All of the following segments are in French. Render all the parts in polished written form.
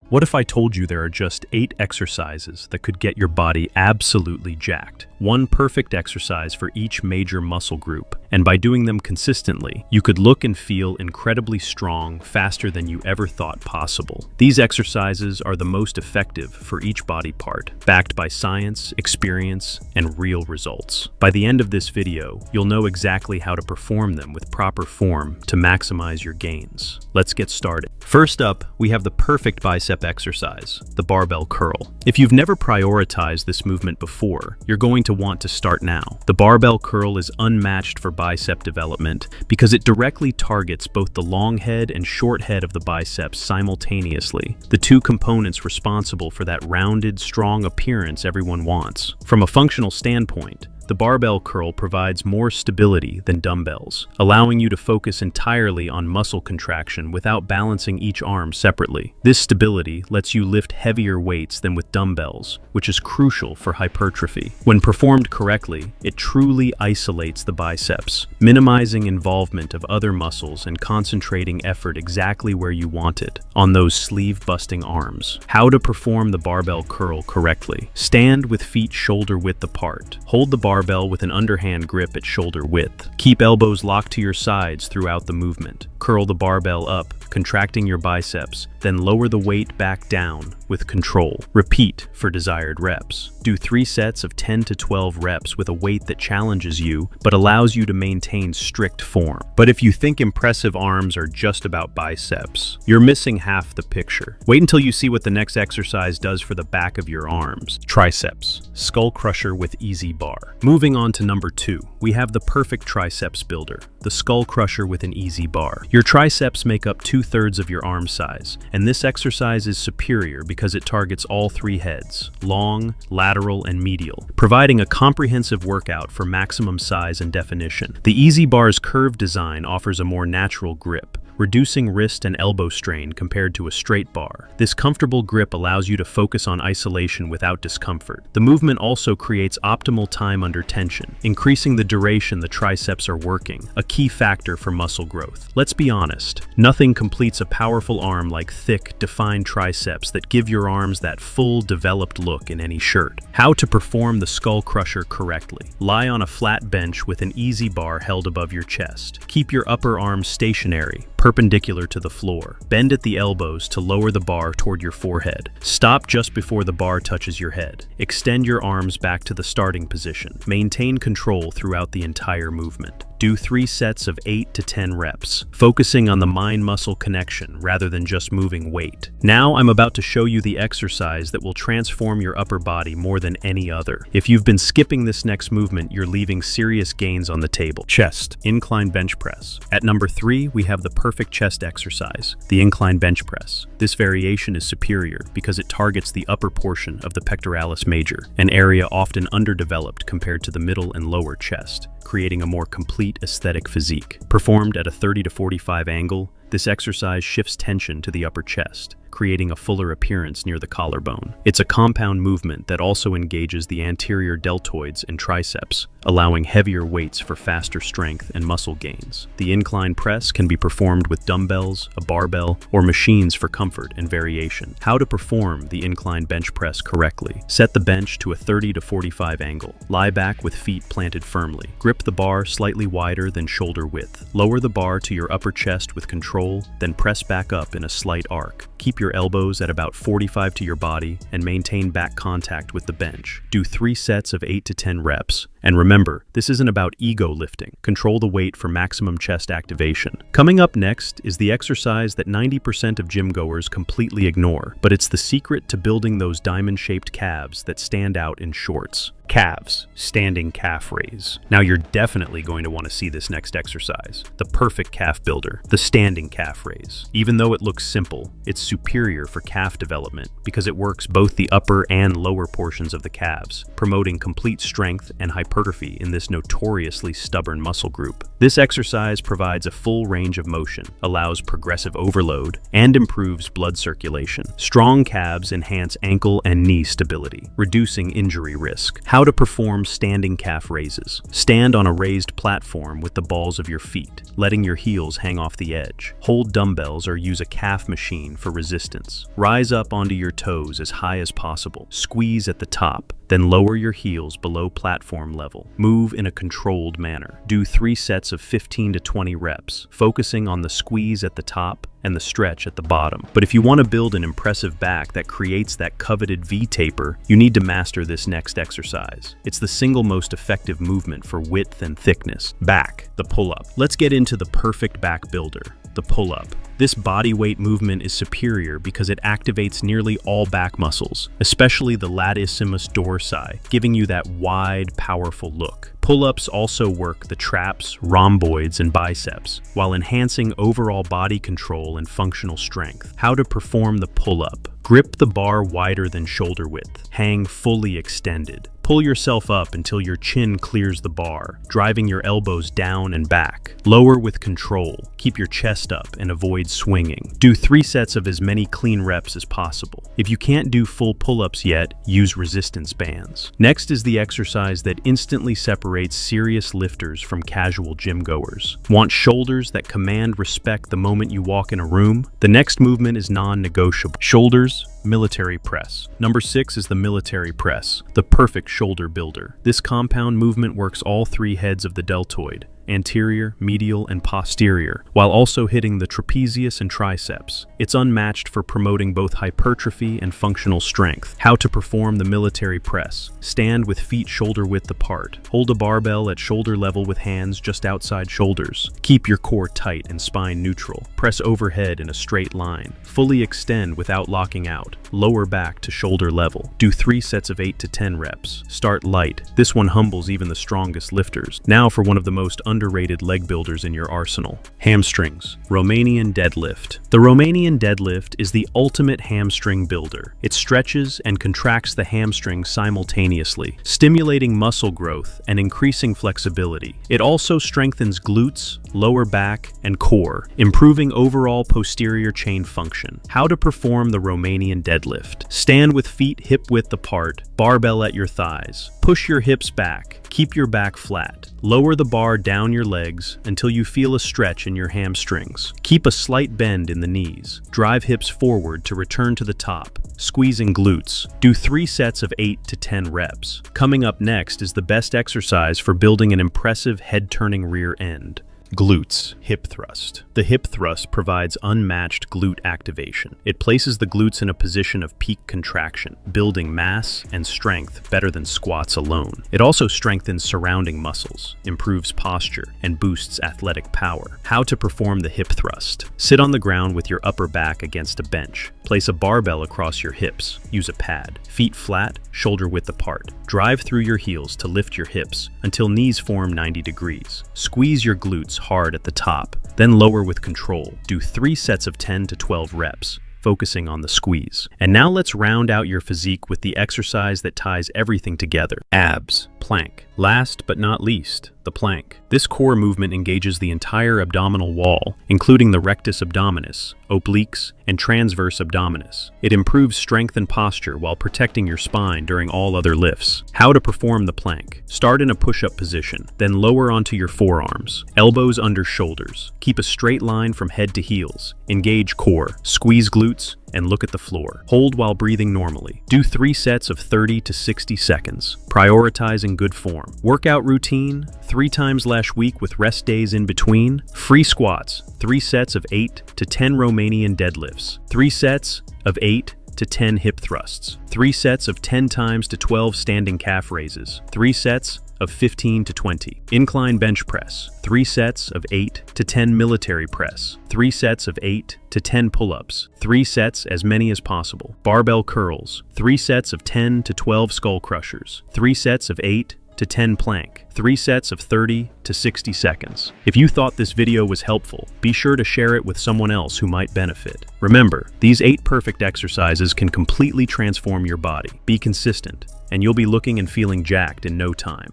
What if I told you there are just 8 exercises that could get your body absolutely jacked? One perfect exercise for each major muscle group, and by doing them consistently, you could look and feel incredibly strong faster than you ever thought possible. These exercises are the most effective for each body part, backed by science, experience, and real results. By the end of this video, you'll know exactly how to perform them with proper form to maximize your gains. Let's get started. First up, we have the perfect bicep exercise, the barbell curl. If you've never prioritized this movement before, you're going to want to start now. The barbell curl is unmatched for bicep development because it directly targets both the long head and short head of the biceps simultaneously, the two components responsible for that rounded, strong appearance everyone wants. From a functional standpoint, the barbell curl provides more stability than dumbbells, allowing you to focus entirely on muscle contraction without balancing each arm separately. This stability lets you lift heavier weights than with dumbbells, which is crucial for hypertrophy. When performed correctly, it truly isolates the biceps, minimizing involvement of other muscles and concentrating effort exactly where you want it, on those sleeve-busting arms. How to perform the barbell curl correctly. Stand with feet shoulder width apart. Hold the barbell with an underhand grip at shoulder width. Keep elbows locked to your sides throughout the movement. Curl the barbell up, contracting your biceps, then lower the weight back down with control. Repeat for desired reps. Do 3 sets of 10 to 12 reps with a weight that challenges you but allows you to maintain strict form. But if you think impressive arms are just about biceps, you're missing half the picture. Wait until you see what the next exercise does for the back of your arms. Triceps, skull crusher with easy bar. Moving on to number 2, we have the perfect triceps builder, the skull crusher with an easy bar. Your triceps make up 2/3 of your arm size, and this exercise is superior because it targets all 3 heads, long, lateral, and medial, providing a comprehensive workout for maximum size and definition. The easy bar's curved design offers a more natural grip, reducing wrist and elbow strain compared to a straight bar. This comfortable grip allows you to focus on isolation without discomfort. The movement also creates optimal time under tension, increasing the duration the triceps are working, a key factor for muscle growth. Let's be honest, nothing completes a powerful arm like thick, defined triceps that give your arms that full, developed look in any shirt. How to perform the skull crusher correctly. Lie on a flat bench with an easy bar held above your chest. Keep your upper arms stationary, perpendicular to the floor. Bend at the elbows to lower the bar toward your forehead. Stop just before the bar touches your head. Extend your arms back to the starting position. Maintain control throughout the entire movement. Do 3 sets of 8 to 10 reps, focusing on the mind-muscle connection rather than just moving weight. Now I'm about to show you the exercise that will transform your upper body more than any other. If you've been skipping this next movement, you're leaving serious gains on the table. Chest, incline bench press. At number 3, we have the perfect chest exercise, the incline bench press. This variation is superior because it targets the upper portion of the pectoralis major, an area often underdeveloped compared to the middle and lower chest, creating a more complete aesthetic physique. Performed at a 30 to 45 angle, this exercise shifts tension to the upper chest, creating a fuller appearance near the collarbone. It's a compound movement that also engages the anterior deltoids and triceps, allowing heavier weights for faster strength and muscle gains. The incline press can be performed with dumbbells, a barbell, or machines for comfort and variation. How to perform the incline bench press correctly. Set the bench to a 30 to 45 angle. Lie back with feet planted firmly. Grip the bar slightly wider than shoulder width. Lower the bar to your upper chest with control, then press back up in a slight arc. Keep your elbows at about 45 to your body and maintain back contact with the bench. Do 3 sets of 8 to 10 reps. And remember, this isn't about ego lifting. Control the weight for maximum chest activation. Coming up next is the exercise that 90% of gym goers completely ignore, but it's the secret to building those diamond-shaped calves that stand out in shorts. Calves, standing calf raise. Now you're definitely going to want to see this next exercise, the perfect calf builder, the standing calf raise. Even though it looks simple, it's superior for calf development because it works both the upper and lower portions of the calves, promoting complete strength and hypertrophy. hypertrophy in this notoriously stubborn muscle group. This exercise provides a full range of motion, allows progressive overload, and improves blood circulation. Strong calves enhance ankle and knee stability, reducing injury risk. How to perform standing calf raises. Stand on a raised platform with the balls of your feet, letting your heels hang off the edge. Hold dumbbells or use a calf machine for resistance. Rise up onto your toes as high as possible. Squeeze at the top, then lower your heels below platform level. Move in a controlled manner. Do 3 sets of 15 to 20 reps, focusing on the squeeze at the top and the stretch at the bottom. But if you want to build an impressive back that creates that coveted V-taper, you need to master this next exercise. It's the single most effective movement for width and thickness. Back, the pull-up. Let's get into the perfect back builder, the pull-up. This body weight movement is superior because it activates nearly all back muscles, especially the latissimus dorsi, giving you that wide, powerful look. Pull-ups also work the traps, rhomboids, and biceps, while enhancing overall body control and functional strength. How to perform the pull-up. Grip the bar wider than shoulder width. Hang fully extended. Pull yourself up until your chin clears the bar, driving your elbows down and back. Lower with control. Keep your chest up and avoid swinging. Do 3 sets of as many clean reps as possible. If you can't do full pull-ups yet, use resistance bands. Next is the exercise that instantly separates serious lifters from casual gym goers. Want shoulders that command respect the moment you walk in a room? The next movement is non-negotiable. Shoulders, military press. Number 6 is the military press, the perfect shoulder builder. This compound movement works all 3 heads of the deltoid, anterior, medial, and posterior, while also hitting the trapezius and triceps. It's unmatched for promoting both hypertrophy and functional strength. How to perform the military press. Stand with feet shoulder width apart. Hold a barbell at shoulder level with hands just outside shoulders. Keep your core tight and spine neutral. Press overhead in a straight line. Fully extend without locking out. Lower back to shoulder level. Do 3 sets of 8 to 10 reps. Start light. This one humbles even the strongest lifters. Now for one of the most underrated leg builders in your arsenal. Hamstrings. Romanian deadlift. The Romanian deadlift is the ultimate hamstring builder. It stretches and contracts the hamstring simultaneously, stimulating muscle growth and increasing flexibility. It also strengthens glutes, lower back, and core, improving overall posterior chain function. How to perform the Romanian deadlift. Stand with feet hip width apart, barbell at your thighs. Push your hips back. Keep your back flat. Lower the bar down your legs until you feel a stretch in your hamstrings. Keep a slight bend in the knees. Drive hips forward to return to the top, squeezing glutes. Do 3 sets of 8 to 10 reps. Coming up next is the best exercise for building an impressive head-turning rear end. Glutes, hip thrust. The hip thrust provides unmatched glute activation. It places the glutes in a position of peak contraction, building mass and strength better than squats alone. It also strengthens surrounding muscles, improves posture, and boosts athletic power. How to perform the hip thrust. Sit on the ground with your upper back against a bench. Place a barbell across your hips. Use a pad. Feet flat, shoulder width apart. Drive through your heels to lift your hips until knees form 90 degrees. Squeeze your glutes hard at the top, then lower with control. Do 3 sets of 10 to 12 reps, focusing on the squeeze. And now let's round out your physique with the exercise that ties everything together. Abs, plank. Last but not least, the plank. This core movement engages the entire abdominal wall, including the rectus abdominis, obliques, and transverse abdominis. It improves strength and posture while protecting your spine during all other lifts. How to perform the plank. Start in a push-up position, then lower onto your forearms, elbows under shoulders. Keep a straight line from head to heels. Engage core, squeeze glutes, and look at the floor. Hold while breathing normally. Do 3 sets of 30 to 60 seconds, prioritizing good form. Workout routine, 3 times last week with rest days in between. Free squats, 3 sets of 8 to 10 Romanian deadlifts, 3 sets of 8 to 10 hip thrusts, 3 sets of 10 times to 12 standing calf raises, 3 sets of 15 to 20. Incline bench press, 3 sets of 8 to 10 military press, 3 sets of 8 to 10 pull-ups, 3 sets as many as possible. Barbell curls, 3 sets of 10 to 12 skull crushers, 3 sets of 8 to 10 plank, 3 sets of 30 to 60 seconds. If you thought this video was helpful, be sure to share it with someone else who might benefit. Remember, these 8 perfect exercises can completely transform your body. Be consistent, and you'll be looking and feeling jacked in no time.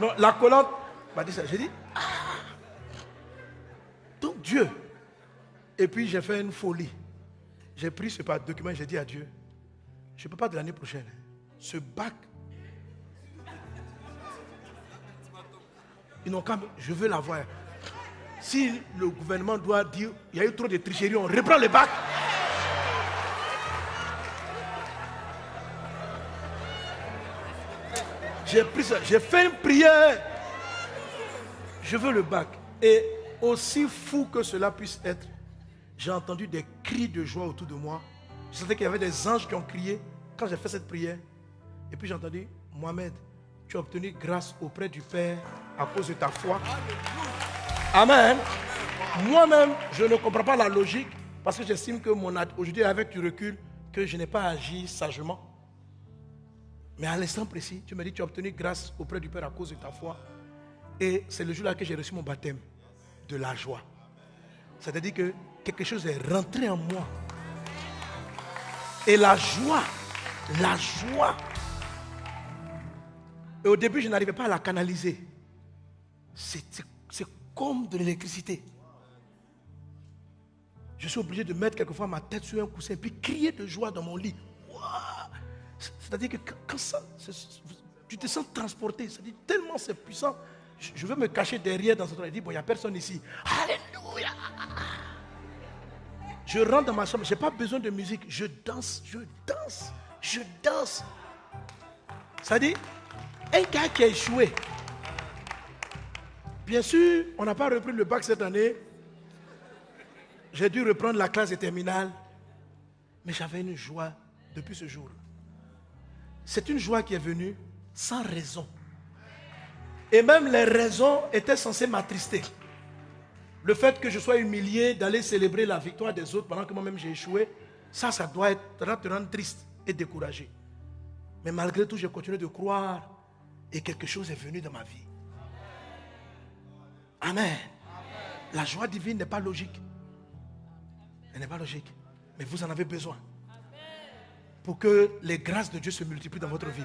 Non, la collante m'a dit ça. J'ai dit, ah, donc Dieu. Et puis j'ai fait une folie. J'ai pris ce document et j'ai dit à Dieu, je ne peux pas de l'année prochaine. Ce bac, ils n'ont qu'à, je veux l'avoir. Si le gouvernement doit dire, il y a eu trop de tricheries, on reprend le bac. J'ai pris ça, j'ai fait une prière. Je veux le bac. Et aussi fou que cela puisse être, j'ai entendu des cris de joie autour de moi. Je sentais qu'il y avait des anges qui ont crié quand j'ai fait cette prière. Et puis j'ai entendu, Mohamed, tu as obtenu grâce auprès du Père à cause de ta foi. Amen. Moi-même, je ne comprends pas la logique parce que j'estime que aujourd'hui, avec du recul, que je n'ai pas agi sagement. Mais à l'instant précis, tu me dis, tu as obtenu grâce auprès du Père à cause de ta foi. Et c'est le jour-là que j'ai reçu mon baptême de la joie. C'est-à-dire que quelque chose est rentré en moi. Et la joie. Et au début, je n'arrivais pas à la canaliser. C'est comme de l'électricité. Je suis obligé de mettre quelquefois ma tête sur un coussin et puis crier de joie dans mon lit. Wow. C'est-à-dire que quand ça, tu te sens transporté. C'est-à-dire tellement c'est puissant. Je veux me cacher derrière dans ce truc. Je dis, bon, il n'y a personne ici. Alléluia. Je rentre dans ma chambre, je n'ai pas besoin de musique. Je danse. C'est-à-dire, un gars qui a échoué. Bien sûr, on n'a pas repris le bac cette année. J'ai dû reprendre la classe de terminale. Mais j'avais une joie depuis ce jour. C'est une joie qui est venue sans raison. Et même les raisons étaient censées m'attrister. Le fait que je sois humilié d'aller célébrer la victoire des autres pendant que moi-même j'ai échoué, ça doit te rendre triste et découragé. Mais malgré tout, j'ai continué de croire et quelque chose est venu dans ma vie. Amen. La joie divine n'est pas logique. Elle n'est pas logique. Mais vous en avez besoin. Pour que les grâces de Dieu se multiplient dans votre vie.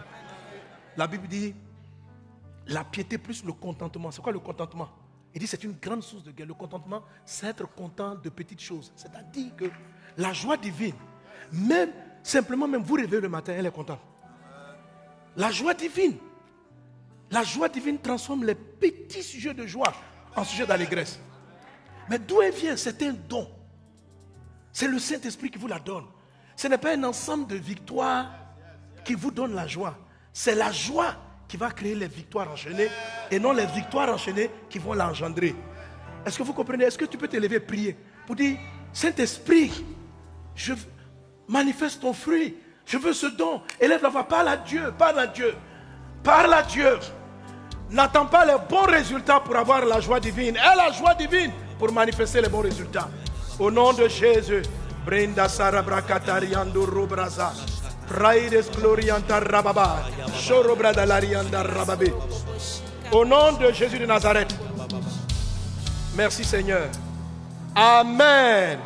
La Bible dit, la piété plus le contentement. C'est quoi le contentement? Il dit c'est une grande source de gain. Le contentement, c'est être content de petites choses. C'est-à-dire que la joie divine, même simplement même vous réveillez le matin, elle est contente. La joie divine transforme les petits sujets de joie en sujets d'allégresse. Mais d'où elle vient? C'est un don. C'est le Saint-Esprit qui vous la donne. Ce n'est pas un ensemble de victoires qui vous donne la joie. C'est la joie qui va créer les victoires enchaînées et non les victoires enchaînées qui vont l'engendrer. Est-ce que vous comprenez? Est-ce que tu peux t'élever et prier pour dire, Saint-Esprit, je manifeste ton fruit. Je veux ce don. Élève la voix, parle à Dieu, parle à Dieu. Parle à Dieu. N'attends pas les bons résultats pour avoir la joie divine. Aie la joie divine pour manifester les bons résultats. Au nom de Jésus. Brenda Sarabra Katariando Robraza. Raides Glorianta Rababa. Shorobrada Larianda Rababe. Au nom de Jésus de Nazareth. Merci Seigneur. Amen.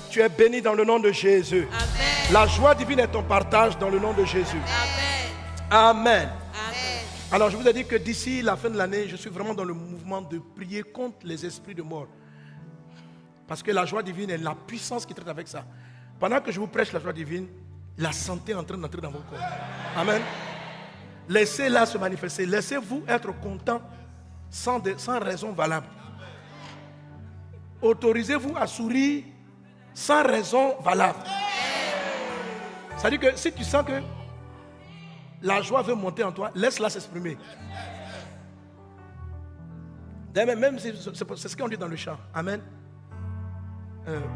Tu es béni dans le nom de Jésus. Amen. La joie divine est ton partage dans le nom de Jésus. Amen. Amen. Amen. Alors je vous ai dit que d'ici la fin de l'année, je suis vraiment dans le mouvement de prier contre les esprits de mort. Parce que la joie divine est la puissance qui traite avec ça. Pendant que je vous prêche la joie divine, la santé est en train d'entrer dans vos corps. Amen. Laissez-la se manifester. Laissez-vous être content sans raison valable. Autorisez-vous à sourire sans raison valable. C'est-à-dire que si tu sens que la joie veut monter en toi, laisse-la s'exprimer. Même si c'est ce qu'on dit dans le chant. Amen.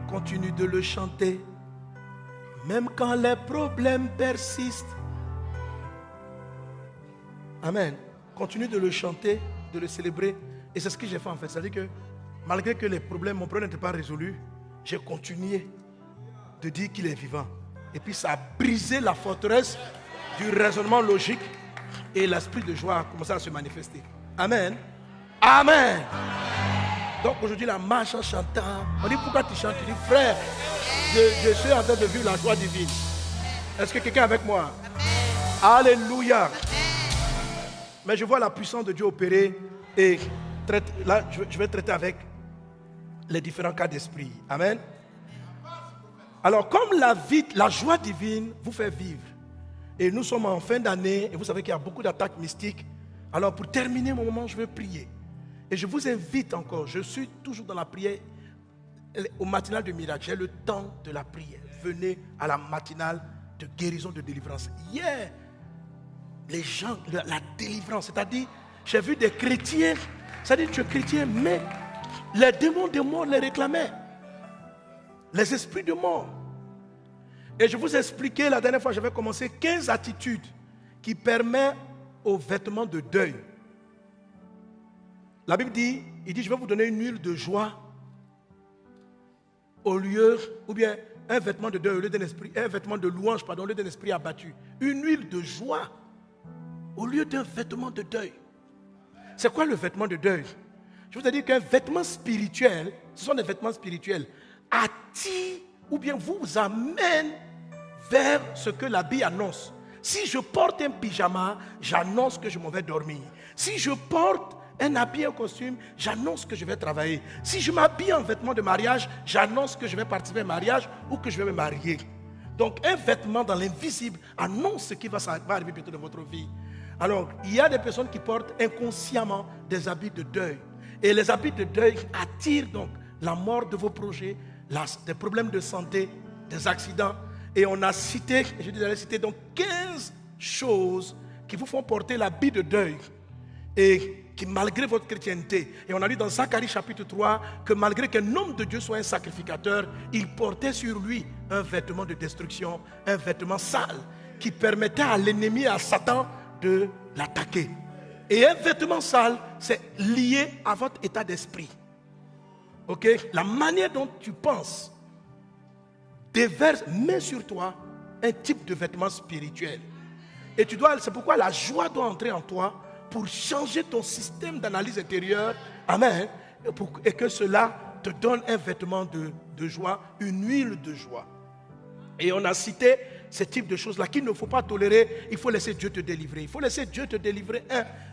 Continue de le chanter. Même quand les problèmes persistent. Amen. Continue de le chanter, de le célébrer. Et c'est ce que j'ai fait en fait. C'est-à-dire que malgré que mon problème n'était pas résolu, j'ai continué de dire qu'il est vivant. Et puis ça a brisé la forteresse du raisonnement logique. Et l'esprit de joie a commencé à se manifester. Amen. Amen. Donc aujourd'hui la marche en chantant. On dit pourquoi tu chantes? Tu dis frère, je suis en train de vivre la joie divine. Est-ce que quelqu'un est avec moi? Amen. Alléluia. Amen. Mais je vois la puissance de Dieu opérer et là, je vais traiter avec les différents cas d'esprit. Amen. Alors, comme la joie divine vous fait vivre, et nous sommes en fin d'année, et vous savez qu'il y a beaucoup d'attaques mystiques, alors pour terminer mon moment, je vais prier. Et je vous invite encore, je suis toujours dans la prière, au matinal de miracle, j'ai le temps de la prière. Venez à la matinale de guérison, de délivrance. Hier, les gens, la délivrance, c'est-à-dire, j'ai vu des chrétiens, c'est-à-dire tu es chrétien, mais les démons de mort les réclamaient. Les esprits de mort. Et je vous ai expliqué la dernière fois, j'avais commencé 15 attitudes qui permettent aux vêtements de deuil. La Bible dit, il dit, je vais vous donner une huile de joie au lieu, ou bien un vêtement de deuil au lieu d'un esprit, un vêtement de louange, pardon, au lieu d'un esprit abattu. Une huile de joie au lieu d'un vêtement de deuil. C'est quoi le vêtement de deuil? Je vous ai dit qu'un vêtement spirituel, ce sont des vêtements spirituels, attire ou bien vous amène vers ce que l'habit annonce. Si je porte un pyjama, j'annonce que je m'en vais dormir. Si je porte un habit, un costume, j'annonce que je vais travailler. Si je m'habille en vêtements de mariage, j'annonce que je vais participer à un mariage ou que je vais me marier. Donc un vêtement dans l'invisible annonce ce qui va arriver bientôt dans votre vie. Alors, il y a des personnes qui portent inconsciemment des habits de deuil. Et les habits de deuil attirent donc la mort de vos projets, des problèmes de santé, des accidents. Et on a cité, je disais citer donc 15 choses qui vous font porter l'habit de deuil. Et qui malgré votre chrétienté, et on a lu dans Zacharie chapitre 3, que malgré qu'un homme de Dieu soit un sacrificateur, il portait sur lui un vêtement de destruction, un vêtement sale, qui permettait à l'ennemi, à Satan, de l'attaquer. Et un vêtement sale, c'est lié à votre état d'esprit. Ok? La manière dont tu penses déverse, met sur toi un type de vêtement spirituel. Et c'est pourquoi la joie doit entrer en toi pour changer ton système d'analyse intérieure. Amen. Et que cela te donne un vêtement de joie, une huile de joie. Et on a cité ce type de choses-là qu'il ne faut pas tolérer. Il faut laisser Dieu te délivrer. Il faut laisser Dieu te délivrer,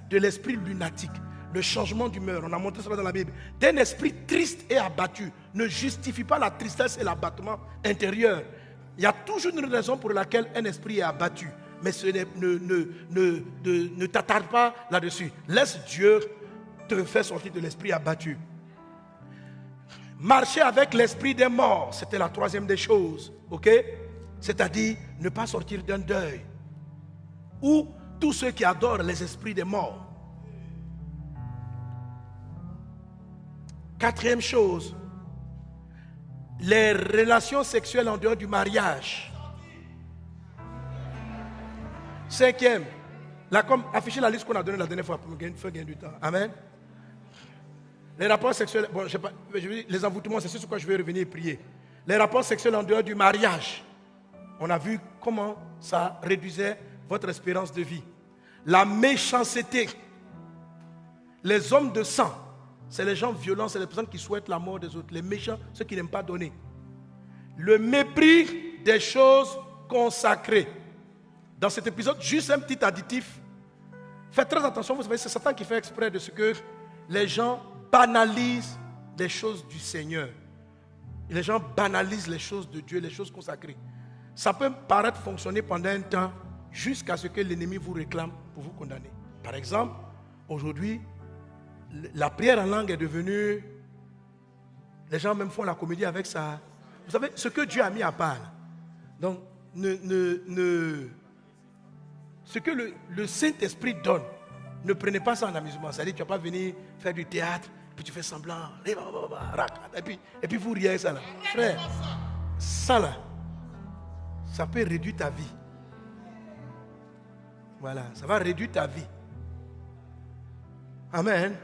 de l'esprit lunatique, le changement d'humeur. On a montré cela dans la Bible. D'un esprit triste et abattu ne justifie pas la tristesse et l'abattement intérieur. Il y a toujours une raison pour laquelle un esprit est abattu. Mais ne t'attarde pas là-dessus. Laisse Dieu te faire sortir de l'esprit abattu. Marcher avec l'esprit des morts, c'était la troisième des choses. Ok? C'est-à-dire ne pas sortir d'un deuil. Ou tous ceux qui adorent les esprits des morts. Quatrième chose, les relations sexuelles en dehors du mariage. Cinquième, afficher la liste qu'on a donnée la dernière fois pour me faire gagner du temps. Amen. Les rapports sexuels, bon, les envoûtements, c'est sur quoi je vais revenir et prier. Les rapports sexuels en dehors du mariage. On a vu comment ça réduisait votre espérance de vie. La méchanceté. Les hommes de sang, c'est les gens violents, c'est les personnes qui souhaitent la mort des autres. Les méchants, ceux qui n'aiment pas donner. Le mépris des choses consacrées. Dans cet épisode, juste un petit additif. Faites très attention, vous savez, c'est Satan qui fait exprès de ce que les gens banalisent les choses du Seigneur. Les gens banalisent les choses de Dieu, les choses consacrées. Ça peut paraître fonctionner pendant un temps jusqu'à ce que l'ennemi vous réclame pour vous condamner. Par exemple, aujourd'hui, la prière en langue est devenue... Les gens même font la comédie avec ça. Vous savez, ce que Dieu a mis à part. Donc, ce que le Saint-Esprit donne, ne prenez pas ça en amusement. C'est-à-dire que tu ne vas pas venir faire du théâtre, puis tu fais semblant, et puis vous riez ça là. Frère, ça là, ça peut réduire ta vie. Voilà, ça va réduire ta vie. Amen.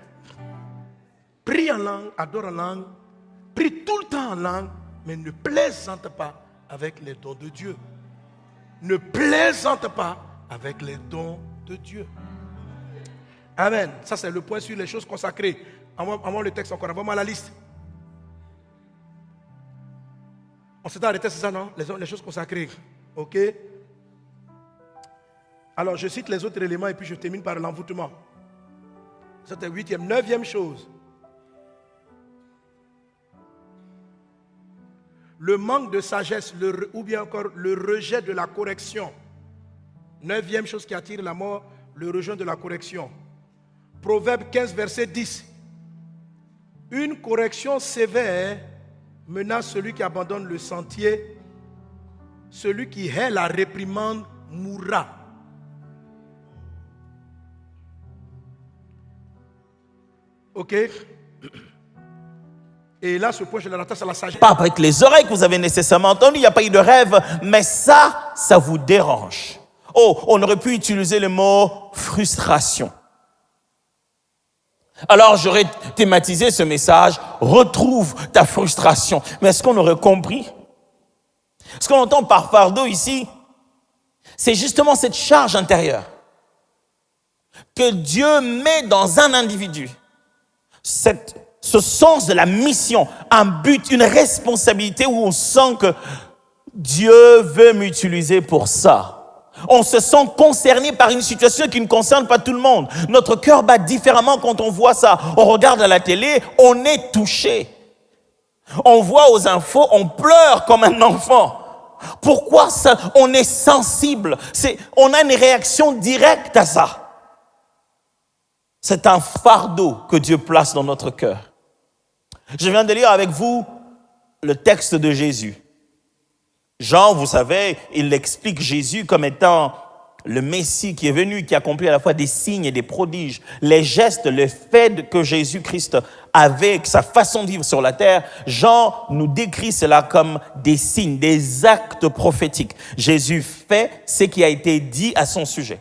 Prie en langue, adore en langue, prie tout le temps en langue, mais ne plaisante pas avec les dons de Dieu. Ne plaisante pas avec les dons de Dieu. Amen. Ça, c'est le point sur les choses consacrées. Envoie le texte encore. Envoie-moi la liste. On s'est arrêté, c'est ça, non? Les choses consacrées. Ok? Alors, je cite les autres éléments et puis je termine par l'envoûtement. C'était 8e. 9e chose. Le manque de sagesse ou bien encore le rejet de la correction. 9e chose qui attire la mort, le rejet de la correction. Proverbe 15, verset 10. Une correction sévère menace celui qui abandonne le sentier. Celui qui hait la réprimande mourra. Ok? Et là, ce point, je le rattache à la sagesse. Pas avec les oreilles que vous avez nécessairement entendu, il n'y a pas eu de rêve, mais ça vous dérange. Oh, on aurait pu utiliser le mot frustration. Alors j'aurais thématisé ce message, retrouve ta frustration. Mais est-ce qu'on aurait compris? Ce qu'on entend par fardeau ici, c'est justement cette charge intérieure que Dieu met dans un individu. Ce sens de la mission, un but, une responsabilité où on sent que Dieu veut m'utiliser pour ça. On se sent concerné par une situation qui ne concerne pas tout le monde. Notre cœur bat différemment quand on voit ça. On regarde à la télé, on est touché. On voit aux infos, on pleure comme un enfant. Pourquoi ça? On est sensible. On a une réaction directe à ça. C'est un fardeau que Dieu place dans notre cœur. Je viens de lire avec vous le texte de Jésus. Jean, vous savez, il explique Jésus comme étant le Messie qui est venu, qui accomplit à la fois des signes et des prodiges. Les gestes, le fait que Jésus-Christ avait, sa façon de vivre sur la terre, Jean nous décrit cela comme des signes, des actes prophétiques. Jésus fait ce qui a été dit à son sujet.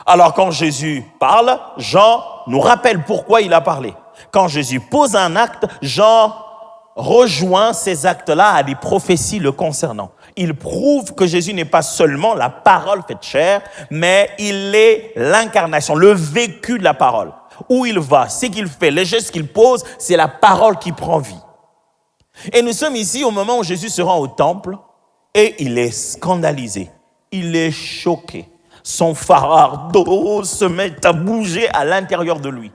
Alors quand Jésus parle, Jean nous rappelle pourquoi il a parlé. Quand Jésus pose un acte, Jean rejoint ces actes-là à des prophéties le concernant. Il prouve que Jésus n'est pas seulement la parole faite chair, mais il est l'incarnation, le vécu de la parole. Où il va, ce qu'il fait, les gestes qu'il pose, c'est la parole qui prend vie. Et nous sommes ici au moment où Jésus se rend au temple et il est scandalisé, il est choqué. Son fardeau se met à bouger à l'intérieur de lui.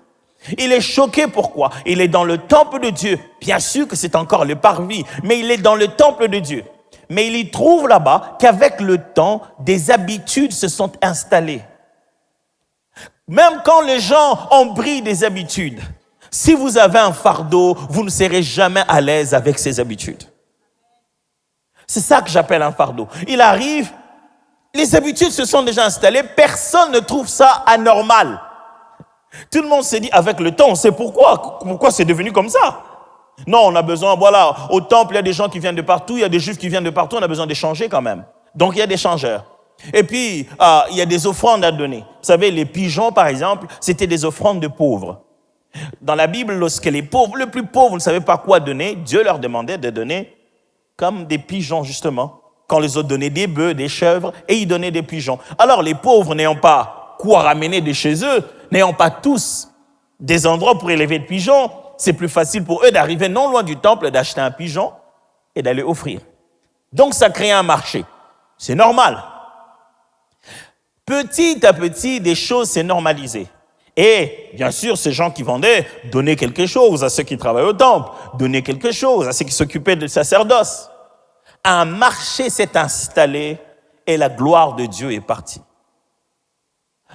Il est choqué, pourquoi? Il est dans le temple de Dieu. Bien sûr que c'est encore le parvis, mais il est dans le temple de Dieu. Mais il y trouve là-bas qu'avec le temps, des habitudes se sont installées. Même quand les gens ont pris des habitudes, si vous avez un fardeau, vous ne serez jamais à l'aise avec ces habitudes. C'est ça que j'appelle un fardeau. Il arrive, les habitudes se sont déjà installées, personne ne trouve ça anormal. Tout le monde s'est dit, avec le temps, on sait pourquoi c'est devenu comme ça. Non, on a besoin, voilà, au temple, il y a des gens qui viennent de partout, il y a des juifs qui viennent de partout, on a besoin d'échanger quand même. Donc, il y a des changeurs. Et puis, il y a des offrandes à donner. Vous savez, les pigeons, par exemple, c'était des offrandes de pauvres. Dans la Bible, lorsque les pauvres, le plus pauvre, ne savaient pas quoi donner, Dieu leur demandait de donner comme des pigeons, justement. Quand les autres donnaient des bœufs, des chèvres, et ils donnaient des pigeons. Alors, les pauvres n'ayant pas quoi ramener de chez eux, n'ayant pas tous des endroits pour élever de pigeons, c'est plus facile pour eux d'arriver non loin du temple, d'acheter un pigeon et d'aller offrir. Donc, ça crée un marché. C'est normal. Petit à petit, des choses s'est normalisées. Et, bien sûr, ces gens qui vendaient donnaient quelque chose à ceux qui travaillaient au temple, donnaient quelque chose à ceux qui s'occupaient du sacerdoce. Un marché s'est installé et la gloire de Dieu est partie.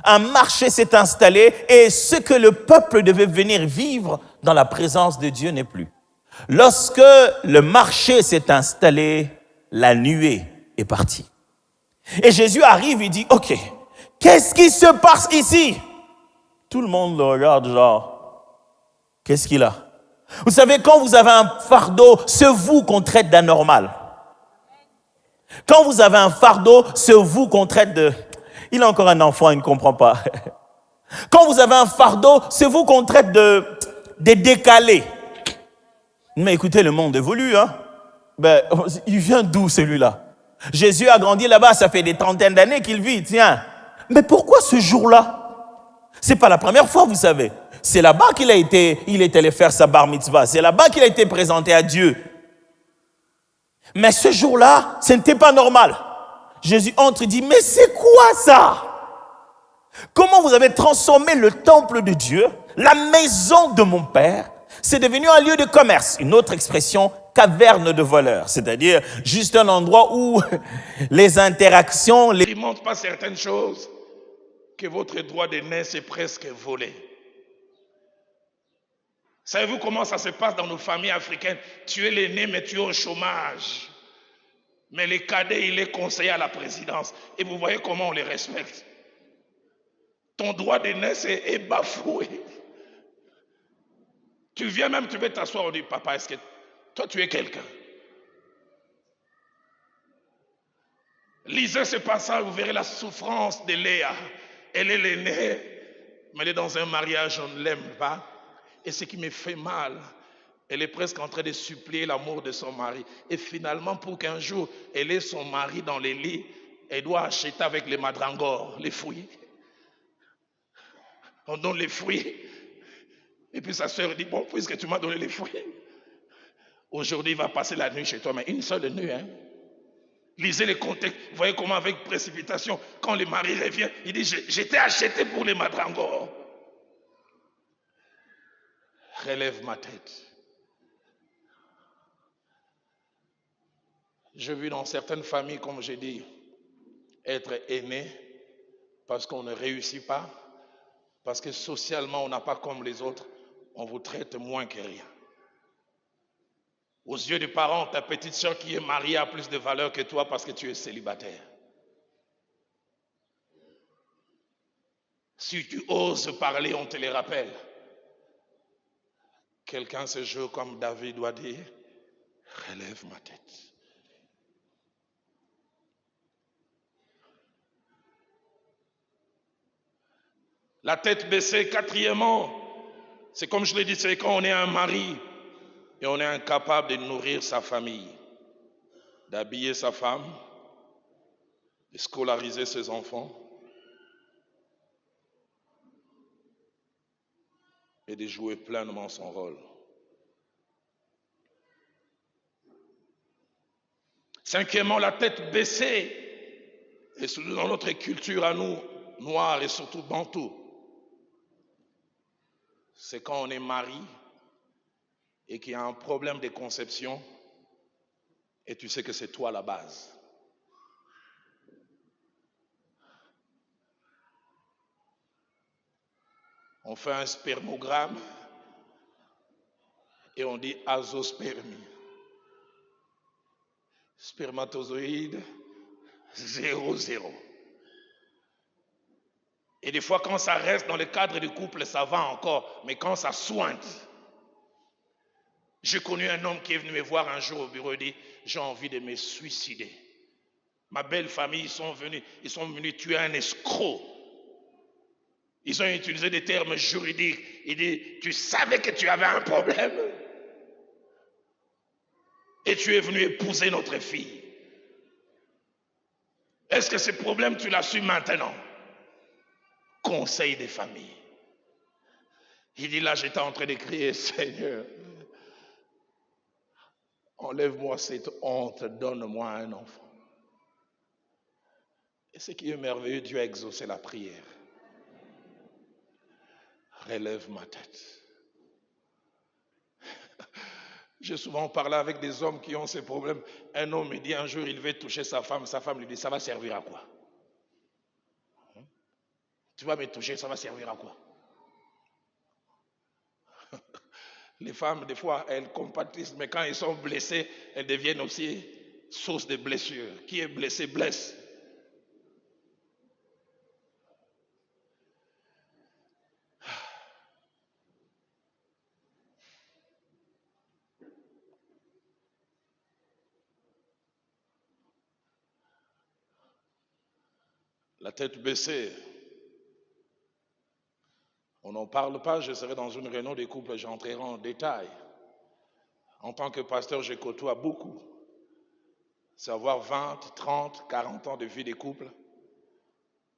Un marché s'est installé et ce que le peuple devait venir vivre dans la présence de Dieu n'est plus. Lorsque le marché s'est installé, la nuée est partie. Et Jésus arrive et dit, ok, qu'est-ce qui se passe ici? Tout le monde le regarde genre, qu'est-ce qu'il a? Vous savez, quand vous avez un fardeau, c'est vous qu'on traite d'anormal. Quand vous avez un fardeau, c'est vous qu'on traite de... Il a encore un enfant, il ne comprend pas. Quand vous avez un fardeau, c'est vous qu'on traite de décalés. Mais écoutez, le monde évolue, hein. Il vient d'où celui-là? Jésus a grandi là-bas, ça fait des trentaines d'années qu'il vit, tiens. Mais pourquoi ce jour-là? C'est pas la première fois, vous savez. C'est là-bas il est allé faire sa bar mitzvah. C'est là-bas qu'il a été présenté à Dieu. Mais ce jour-là, ce n'était pas normal. Jésus entre et dit, mais c'est quoi ça? Comment vous avez transformé le temple de Dieu, la maison de mon Père, c'est devenu un lieu de commerce. Une autre expression, caverne de voleurs, c'est-à-dire juste un endroit où les interactions... Il ne montre pas certaines choses que votre droit de naissance est presque volé. Savez-vous comment ça se passe dans nos familles africaines? Tu es l'aîné, mais tu es au chômage. Mais les cadets, il est conseiller à la présidence. Et vous voyez comment on les respecte. Ton droit de naissance est bafoué. Tu viens même, tu veux t'asseoir, on dit, papa, est-ce que toi tu es quelqu'un? Lisez ce passage, vous verrez la souffrance de Léa. Elle est l'aînée, mais elle est dans un mariage, on ne l'aime pas. Et ce qui me fait mal, elle est presque en train de supplier l'amour de son mari. Et finalement, pour qu'un jour, elle ait son mari dans les lits, elle doit acheter avec les madrangors, les fruits. On donne les fruits. Et puis sa sœur dit, bon, puisque tu m'as donné les fruits, aujourd'hui, il va passer la nuit chez toi, mais une seule nuit, hein. Lisez les contextes, vous voyez comment avec précipitation, quand le mari revient, il dit, j'étais acheté pour les madrangors. Relève ma tête. J'ai vu dans certaines familles, comme j'ai dit, être aîné parce qu'on ne réussit pas, parce que socialement on n'a pas comme les autres, on vous traite moins que rien. Aux yeux des parents, ta petite soeur qui est mariée a plus de valeur que toi parce que tu es célibataire. Si tu oses parler, on te les rappelle. Quelqu'un ce jour comme David doit dire, relève ma tête. La tête baissée, quatrièmement, c'est comme je l'ai dit, c'est quand on est un mari et on est incapable de nourrir sa famille, d'habiller sa femme, de scolariser ses enfants et de jouer pleinement son rôle. Cinquièmement, la tête baissée, et surtout dans notre culture à nous, noirs et surtout bantous, c'est quand on est mari et qu'il y a un problème de conception et tu sais que c'est toi la base. On fait un spermogramme et on dit azospermie. Spermatozoïde 0,0. Et des fois, quand ça reste dans le cadre du couple, ça va encore. Mais quand ça sointe, j'ai connu un homme qui est venu me voir un jour au bureau et dit, j'ai envie de me suicider. Ma belle famille, ils sont venus tuer un escroc. Ils ont utilisé des termes juridiques. Il dit, tu savais que tu avais un problème et tu es venu épouser notre fille. Est-ce que ce problème, tu l'as su maintenant? Conseil des familles. Il dit, là, j'étais en train de crier, Seigneur, enlève-moi cette honte, donne-moi un enfant. Et ce qui est merveilleux, Dieu a exaucé la prière. Relève ma tête. J'ai souvent parlé avec des hommes qui ont ces problèmes. Un homme me dit un jour, il veut toucher sa femme lui dit, ça va servir à quoi? Tu vas me toucher, ça va servir à quoi? Les femmes, des fois, elles compatissent, mais quand elles sont blessées, elles deviennent aussi source de blessures. Qui est blessé, blesse. La tête baissée. On n'en parle pas, je serai dans une réunion des couples, j'entrerai en détail. En tant que pasteur, je côtoie beaucoup. C'est avoir 20, 30, 40 ans de vie des couples.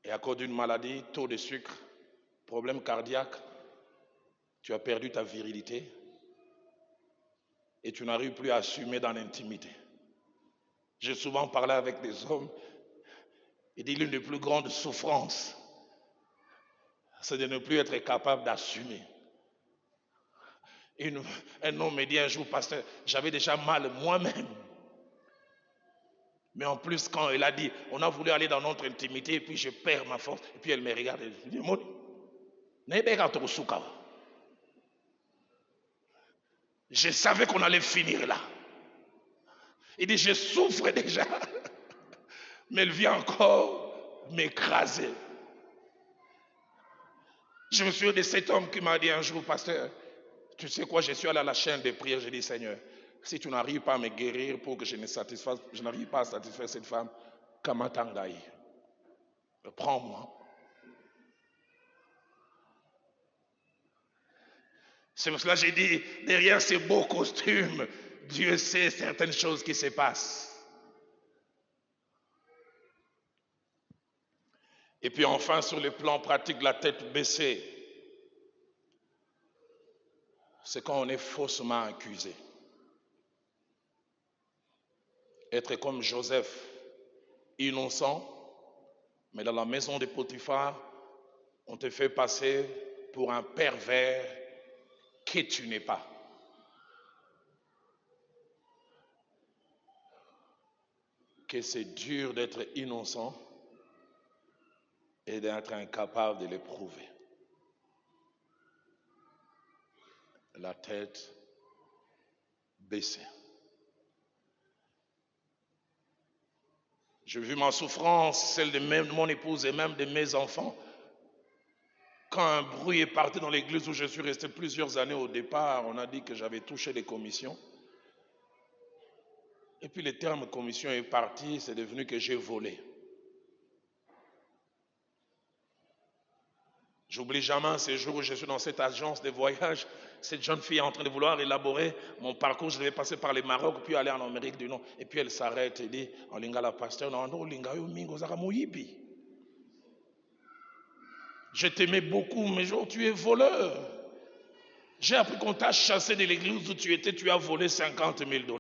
Et à cause d'une maladie, taux de sucre, problème cardiaque, tu as perdu ta virilité et tu n'arrives plus à assumer dans l'intimité. J'ai souvent parlé avec des hommes et dit l'une des plus grandes souffrances c'est de ne plus être capable d'assumer. Un homme me dit un jour, pasteur, j'avais déjà mal moi-même. Mais en plus, quand elle a dit, on a voulu aller dans notre intimité, et puis je perds ma force, et puis elle me regarde, et je dis, je savais qu'on allait finir là. Il dit, je souffre déjà, mais elle vient encore m'écraser. Je me souviens de cet homme qui m'a dit un jour, pasteur, tu sais quoi, je suis allé à la chaîne de prière, j'ai dit, Seigneur, si tu n'arrives pas à me guérir pour que je n'arrive pas à satisfaire cette femme, Kamatangaï, prends-moi. C'est pour cela que j'ai dit, derrière ces beaux costumes, Dieu sait certaines choses qui se passent. Et puis enfin, sur le plan pratique, la tête baissée, c'est quand on est faussement accusé. Être comme Joseph, innocent, mais dans la maison de Potiphar, on te fait passer pour un pervers que tu n'es pas. Que c'est dur d'être innocent et d'être incapable de l'éprouver. La tête baissée. J'ai vu ma souffrance, celle de mon épouse et même de mes enfants. Quand un bruit est parti dans l'église où je suis resté plusieurs années au départ, on a dit que j'avais touché des commissions. Et puis le terme commission est parti, c'est devenu que j'ai volé. J'oublie jamais ce jour où je suis dans cette agence de voyage, cette jeune fille est en train de vouloir élaborer mon parcours. Je devais passer par le Maroc, puis aller en Amérique du Nord. Et puis elle s'arrête et dit, en lingala pasteur, je t'aimais beaucoup, mais genre, tu es voleur. J'ai appris qu'on t'a chassé de l'église où tu étais, tu as volé $50,000.